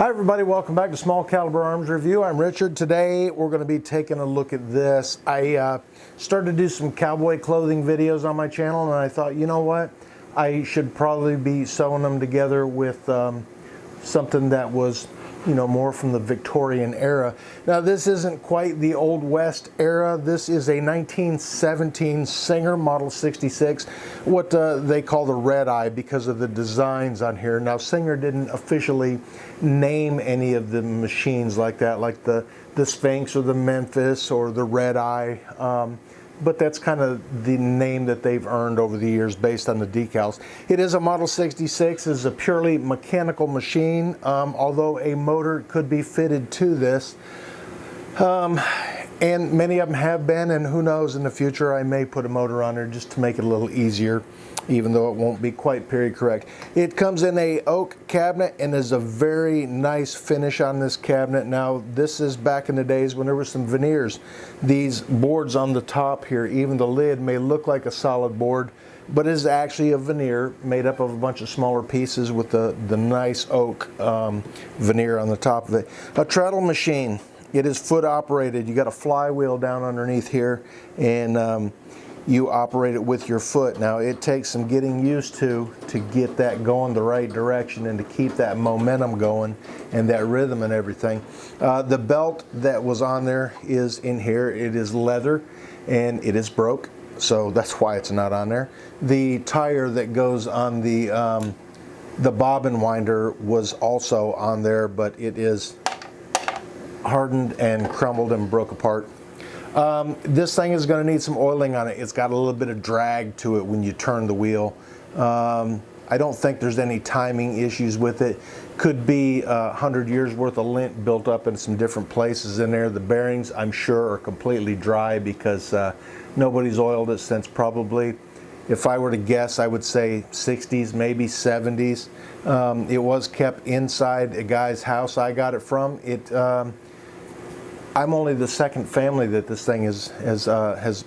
Hi everybody, welcome back to Small Caliber Arms Review. I'm Richard. Today we're going to be taking a look at this. I started to do some cowboy clothing videos on my channel, and I thought, you know what, I should probably be sewing them together with something that was, you know, more from the Victorian era. Now this isn't quite the Old West era. This is a 1917 Singer Model 66, what they call the Red Eye because of the designs on here. Now Singer didn't officially name any of the machines like that, like the Sphinx or the Memphis or the Red Eye, but that's kind of the name that they've earned over the years based on the decals. It is a Model 66. It's a purely mechanical machine, although a motor could be fitted to this. And many of them have been, and who knows, in the future I may put a motor on there just to make it a little easier, even though it won't be quite period correct. It comes in a oak cabinet and is a very nice finish on this cabinet. Now this is back in the days when there was some veneers. These boards on the top here, even the lid may look like a solid board, but it is actually a veneer made up of a bunch of smaller pieces with the nice oak veneer on the top of it. A treadle machine. It is foot operated. You got a flywheel down underneath here, and you operate it with your foot. Now it takes some getting used to get that going the right direction and to keep that momentum going and that rhythm and everything. The belt that was on there is in here. It is leather and it is broke, so that's why it's not on there. The tire that goes on the bobbin winder was also on there, but it is hardened and crumbled and broke apart. This thing is going to need some oiling on it. It's got a little bit of drag to it when you turn the wheel. I don't think there's any timing issues with it. Could be 100 years worth of lint built up in some different places in there. The bearings, I'm sure, are completely dry because nobody's oiled it since probably, if I were to guess, I would say 60s, maybe 70s. It was kept inside a guy's house I got it from. I'm only the second family that this thing has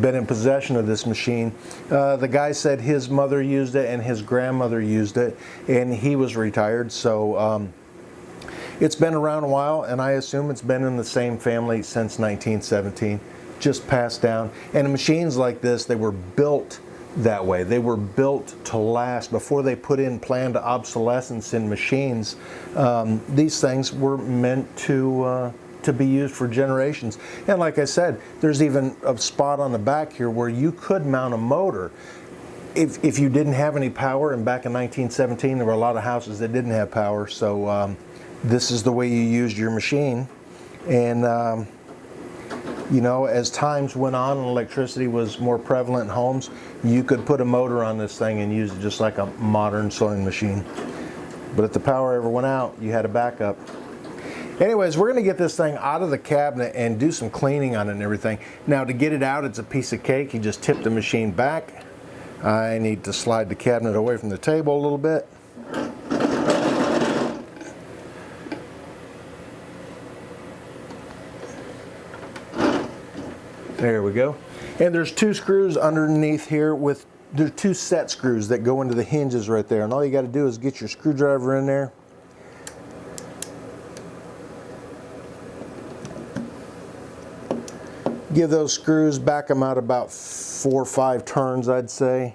been in possession of this machine. The guy said his mother used it and his grandmother used it, and he was retired, so it's been around a while, and I assume it's been in the same family since 1917, just passed down. And machines like this, they were built that way. They were built to last. Before they put in planned obsolescence in machines, these things were meant to be used for generations. And like I said, there's even a spot on the back here where you could mount a motor if you didn't have any power. And back in 1917 there were a lot of houses that didn't have power, so this is the way you used your machine. And you know, as times went on and electricity was more prevalent in homes, you could put a motor on this thing and use it just like a modern sewing machine. But if the power ever went out, you had a backup. Anyways, we're going to get this thing out of the cabinet and do some cleaning on it and everything. Now to get it out, it's a piece of cake. You just tip the machine back. I need to slide the cabinet away from the table a little bit. There we go. And there's two screws underneath here there's two set screws that go into the hinges right there. And all you got to do is get your screwdriver in there. Give those screws, back them out about 4 or 5 turns, I'd say.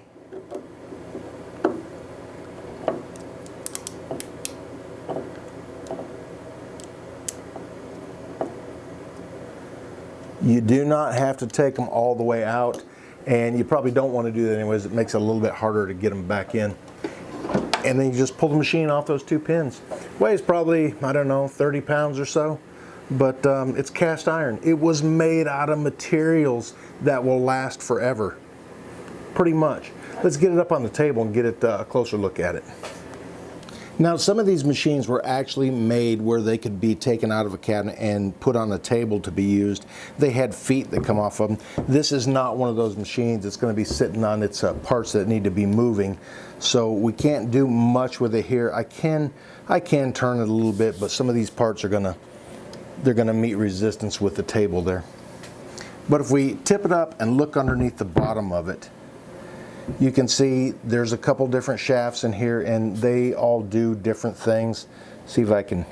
You do not have to take them all the way out, and you probably don't want to do that anyways. It makes it a little bit harder to get them back in. And then you just pull the machine off those 2 pins. Weighs probably, I don't know, 30 pounds or so. But it's cast iron. It was made out of materials that will last forever, pretty much. Let's get it up on the table and get a closer look at it. Now, some of these machines were actually made where they could be taken out of a cabinet and put on a table to be used. They had feet that come off of them. This is not one of those machines. It's going to be sitting on its parts that need to be moving. So we can't do much with it here. I can turn it a little bit, but some of these parts are they're going to meet resistance with the table there. But if we tip it up and look underneath the bottom of it, you can see there's a couple different shafts in here, and they all do different things. See if I can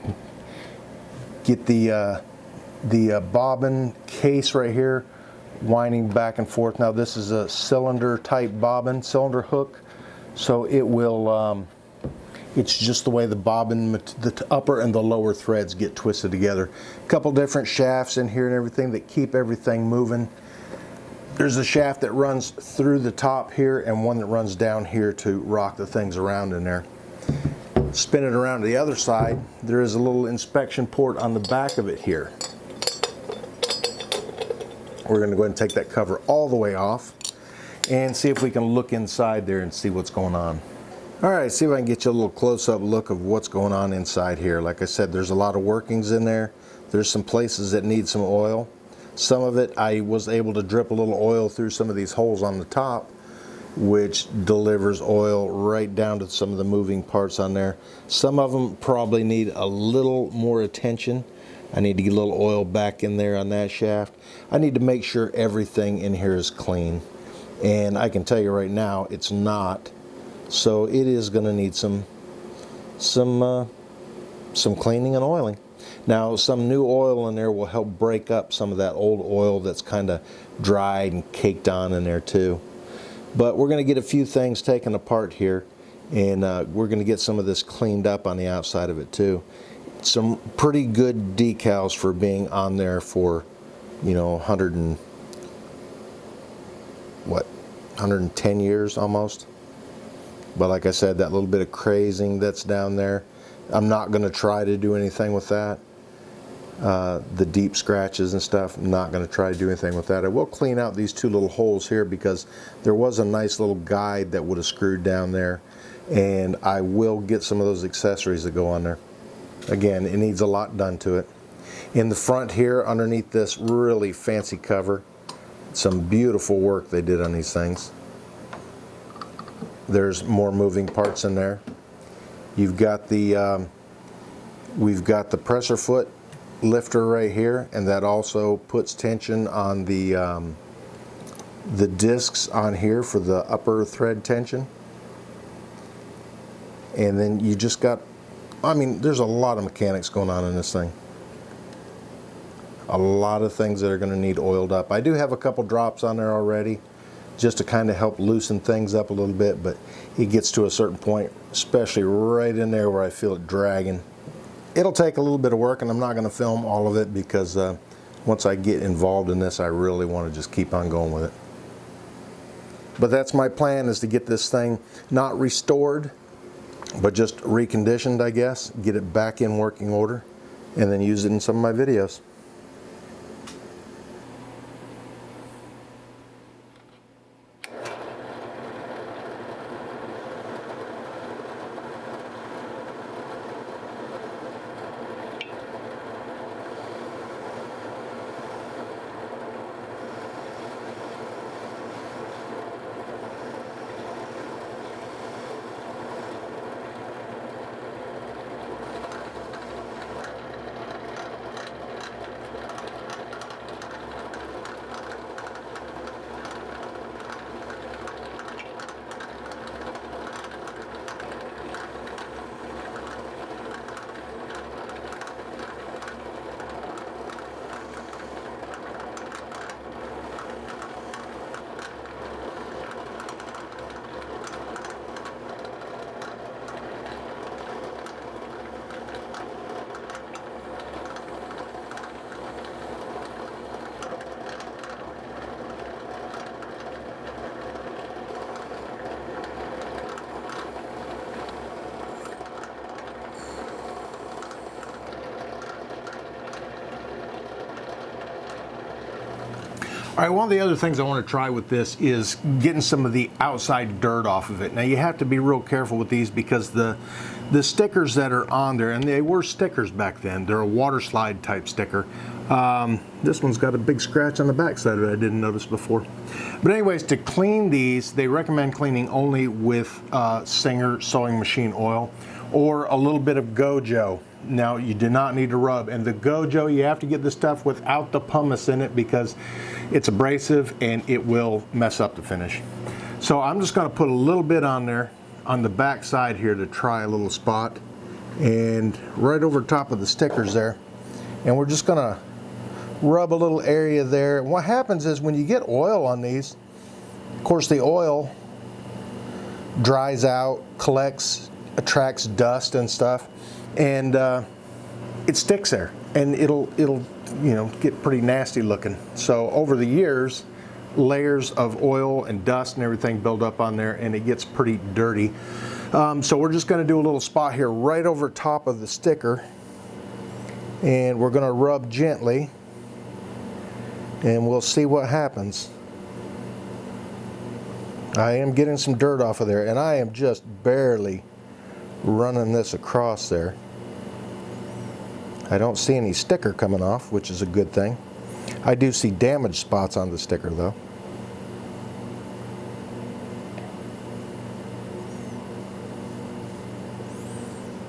get the bobbin case right here winding back and forth. Now this is a cylinder type bobbin, cylinder hook, so it will it's just the way the bobbin, the upper and the lower threads get twisted together. A couple different shafts in here and everything that keep everything moving. There's a shaft that runs through the top here and one that runs down here to rock the things around in there. Spin it around to the other side, there is a little inspection port on the back of it here. We're going to go ahead and take that cover all the way off and see if we can look inside there and see what's going on. All right, see if I can get you a little close-up look of what's going on inside here. Like I said, there's a lot of workings in there. There's some places that need some oil. Some of it I was able to drip a little oil through some of these holes on the top, which delivers oil right down to some of the moving parts on there. Some of them probably need a little more attention. I need to get a little oil back in there on that shaft. I need to make sure everything in here is clean. And I can tell you right now, it's not. So it is going to need some cleaning and oiling. Now, some new oil in there will help break up some of that old oil that's kind of dried and caked on in there too. But we're going to get a few things taken apart here, and we're going to get some of this cleaned up on the outside of it too. Some pretty good decals for being on there for, you know, 110 years almost. But like I said, that little bit of crazing that's down there, I'm not going to try to do anything with that. The deep scratches and stuff, I'm not going to try to do anything with that. I will clean out these two little holes here because there was a nice little guide that would have screwed down there, and I will get some of those accessories that go on there. Again, it needs a lot done to it. In the front here, underneath this really fancy cover, some beautiful work they did on these things. There's more moving parts in there. You've got the we've got the pressure foot lifter right here, and that also puts tension on the discs on here for the upper thread tension. And then you just got, I mean, there's a lot of mechanics going on in this thing. A lot of things that are going to need oiled up. I do have a couple drops on there already, just to kind of help loosen things up a little bit, but it gets to a certain point, especially right in there where I feel it dragging. It'll take a little bit of work, and I'm not going to film all of it because once I get involved in this, I really want to just keep on going with it. But that's my plan, is to get this thing not restored, but just reconditioned, I guess, get it back in working order, and then use it in some of my videos. All right, one of the other things I want to try with this is getting some of the outside dirt off of it. Now, you have to be real careful with these because the stickers that are on there, and they were stickers back then, they're a water slide type sticker. This one's got a big scratch on the back side of it I didn't notice before. But anyways, to clean these, they recommend cleaning only with Singer sewing machine oil or a little bit of Gojo. Now, you do not need to rub, and the Gojo, you have to get the stuff without the pumice in it because it's abrasive and it will mess up the finish. So I'm just going to put a little bit on there on the back side here to try a little spot, and right over top of the stickers there. And we're just gonna rub a little area there. And what happens is when you get oil on these, of course the oil dries out, collects, attracts dust and stuff, and it sticks there, and it'll get pretty nasty looking. So over the years, layers of oil and dust and everything build up on there, and it gets pretty dirty. So we're just going to do a little spot here right over top of the sticker, and we're going to rub gently, and we'll see what happens. I am getting some dirt off of there, and I am just barely running this across there. I don't see any sticker coming off, which is a good thing. I do see damage spots on the sticker though.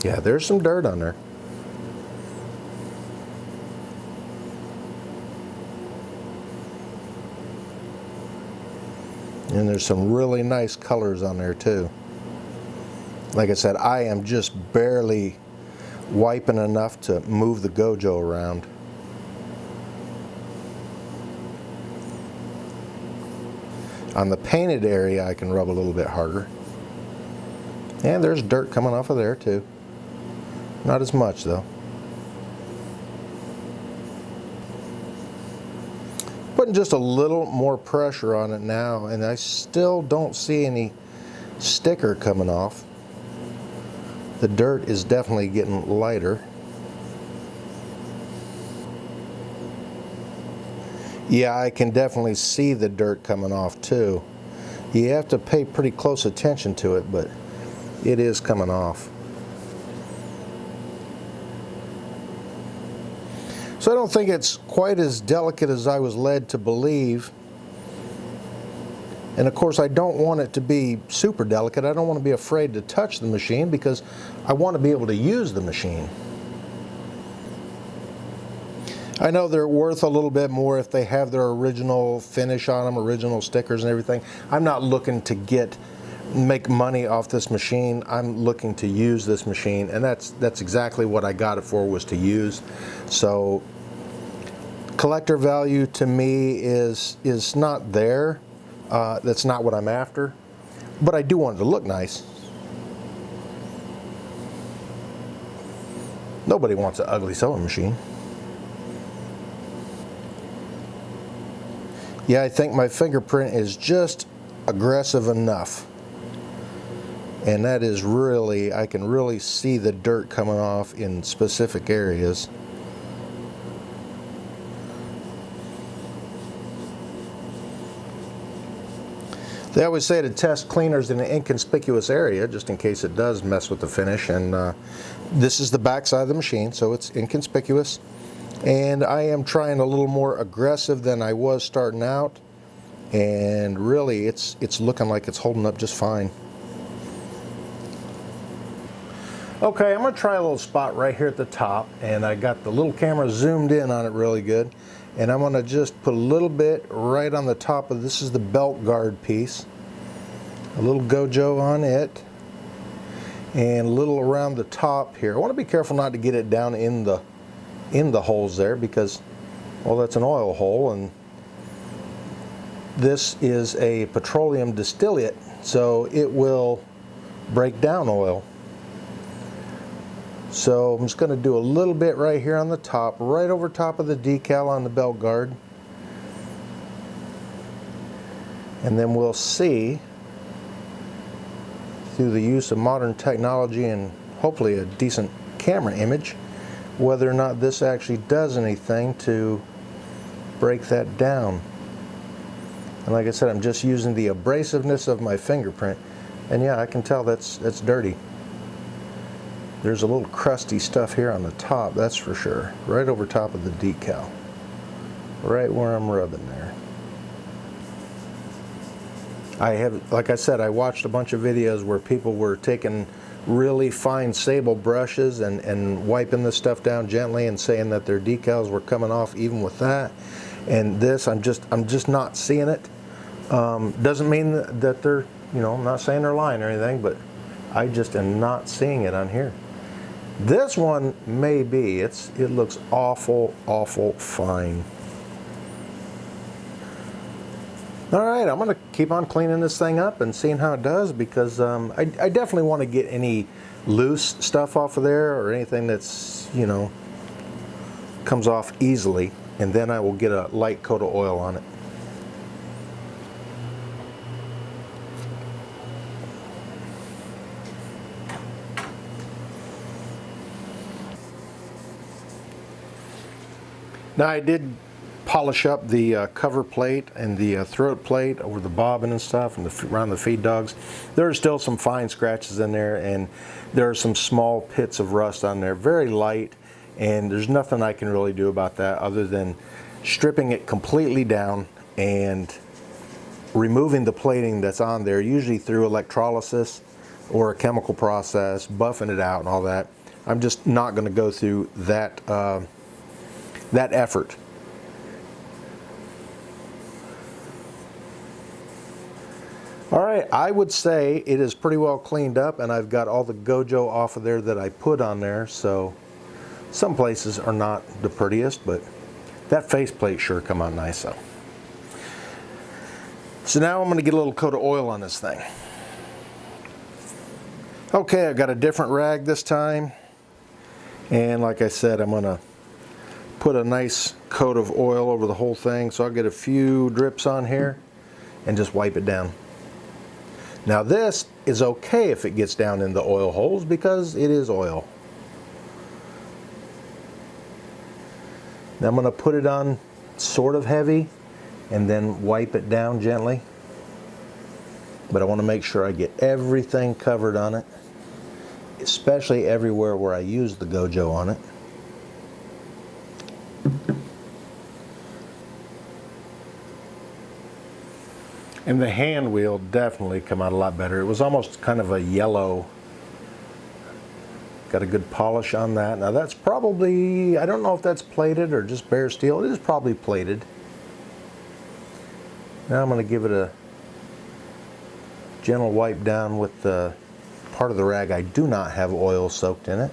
Yeah, there's some dirt on there. And there's some really nice colors on there too. Like I said, I am just barely wiping enough to move the Gojo around. On the painted area, I can rub a little bit harder. And there's dirt coming off of there too. Not as much though. Putting just a little more pressure on it now, and I still don't see any sticker coming off. The dirt is definitely getting lighter. Yeah, I can definitely see the dirt coming off too. You have to pay pretty close attention to it, but it is coming off. So I don't think it's quite as delicate as I was led to believe. And of course, I don't want it to be super delicate. I don't want to be afraid to touch the machine because I want to be able to use the machine. I know they're worth a little bit more if they have their original finish on them, original stickers and everything. I'm not looking to make money off this machine. I'm looking to use this machine, and that's exactly what I got it for, was to use. So collector value to me is not there. That's not what I'm after, but I do want it to look nice. Nobody wants an ugly sewing machine. Yeah, I think my fingerprint is just aggressive enough. And that is really, I can really see the dirt coming off in specific areas. They always say to test cleaners in an inconspicuous area, just in case it does mess with the finish. And this is the back side of the machine, so it's inconspicuous. And I am trying a little more aggressive than I was starting out. And really, it's looking like it's holding up just fine. Okay, I'm going to try a little spot right here at the top, and I got the little camera zoomed in on it really good. And I'm going to just put a little bit right on the top of this. Is the belt guard piece. A little Gojo on it, and a little around the top here. I want to be careful not to get it down in the holes there, because, well, that's an oil hole, and this is a petroleum distillate, so it will break down oil. So I'm just going to do a little bit right here on the top, right over top of the decal on the belt guard. And then we'll see, through the use of modern technology and hopefully a decent camera image, whether or not this actually does anything to break that down. And like I said, I'm just using the abrasiveness of my fingerprint. And yeah, I can tell that's dirty. There's a little crusty stuff here on the top, that's for sure. Right over top of the decal. Right where I'm rubbing there. I have, like I said, I watched a bunch of videos where people were taking really fine sable brushes and wiping this stuff down gently and saying that their decals were coming off even with that. And this, I'm just not seeing it. Doesn't mean that they're, I'm not saying they're lying or anything, but I just am not seeing it on here. This one may be. It looks awful, awful fine. All right, I'm going to keep on cleaning this thing up and seeing how it does, because I definitely want to get any loose stuff off of there or anything that's, you know, comes off easily, and then I will get a light coat of oil on it. Now I did polish up the cover plate and the throat plate over the bobbin and stuff, and around the feed dogs. There are still some fine scratches in there, and there are some small pits of rust on there, very light, and there's nothing I can really do about that other than stripping it completely down and removing the plating that's on there, usually through electrolysis or a chemical process, buffing it out and all that. I'm just not going to go through that that effort. All right, I would say it is pretty well cleaned up, and I've got all the Gojo off of there that I put on there. So some places are not the prettiest, but that faceplate sure come out nice. So now I'm going to get a little coat of oil on this thing. Okay, I've got a different rag this time, and like I said, I'm going to put a nice coat of oil over the whole thing. So I'll get a few drips on here and just wipe it down. Now this is okay if it gets down in the oil holes, because it is oil. Now I'm going to put it on sort of heavy and then wipe it down gently. But I want to make sure I get everything covered on it, especially everywhere where I use the Gojo on it. And the hand wheel definitely come out a lot better. It was almost kind of a yellow. Got a good polish on that. Now that's probably, I don't know if that's plated or just bare steel. It is probably plated. Now I'm going to give it a gentle wipe down with the part of the rag I do not have oil soaked in it.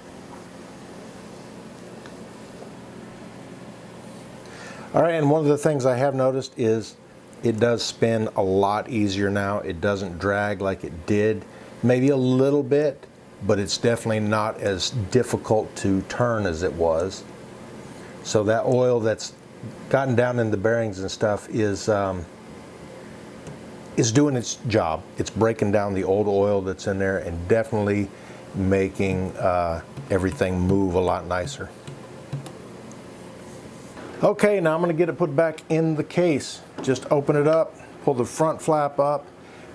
All right, and one of the things I have noticed is it does spin a lot easier now. It doesn't drag like it did. Maybe a little bit, but it's definitely not as difficult to turn as it was. So that oil that's gotten down in the bearings and stuff is doing its job. It's breaking down the old oil that's in there and definitely making everything move a lot nicer. Okay, now I'm going to get it put back in the case. Just open it up, pull the front flap up,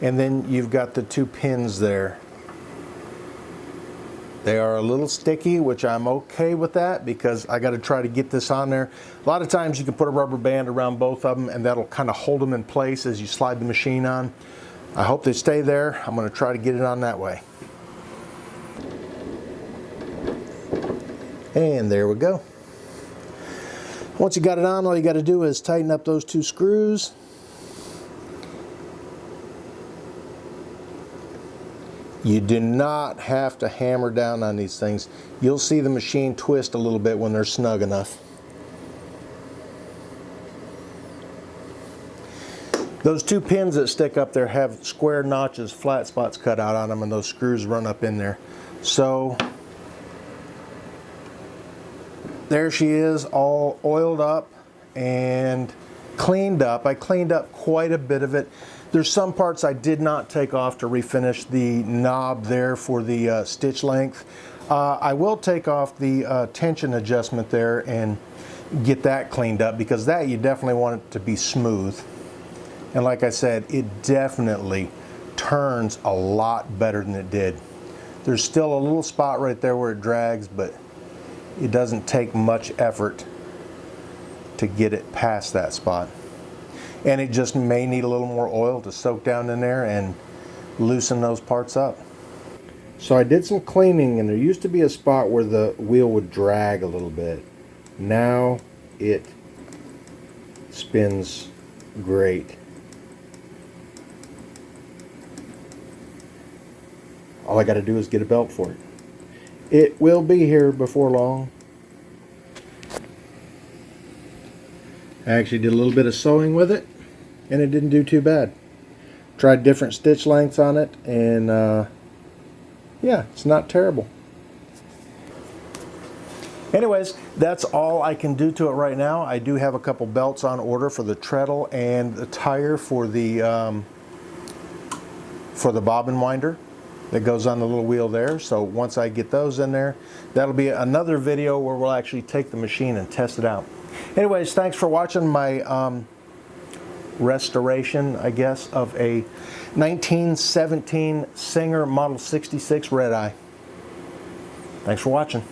and then you've got the two pins there. They are a little sticky, which I'm okay with that, because I got to try to get this on there. A lot of times you can put a rubber band around both of them, and that'll kind of hold them in place as you slide the machine on. I hope they stay there. I'm going to try to get it on that way. And there we go. Once you got it on, all you got to do is tighten up those two screws. You do not have to hammer down on these things. You'll see the machine twist a little bit when they're snug enough. Those two pins that stick up there have square notches, flat spots cut out on them, and those screws run up in there. So there she is, all oiled up and cleaned up. I cleaned up quite a bit of it. There's some parts I did not take off to refinish the knob there for the stitch length. I will take off the tension adjustment there and get that cleaned up, because that you definitely want it to be smooth. And like I said, it definitely turns a lot better than it did. There's still a little spot right there where it drags, but it doesn't take much effort to get it past that spot. And it just may need a little more oil to soak down in there and loosen those parts up. So I did some cleaning, and there used to be a spot where the wheel would drag a little bit. Now it spins great. All I got to do is get a belt for it. It will be here before long. I actually did a little bit of sewing with it, and it didn't do too bad. Tried different stitch lengths on it, and yeah, it's not terrible. Anyways, that's all I can do to it right now. I do have a couple belts on order for the treadle and the tire for the bobbin winder that goes on the little wheel there. So once I get those in there, that'll be another video where we'll actually take the machine and test it out. Anyways, thanks for watching my restoration, I guess, of a 1917 Singer Model 66 Red Eye. Thanks for watching.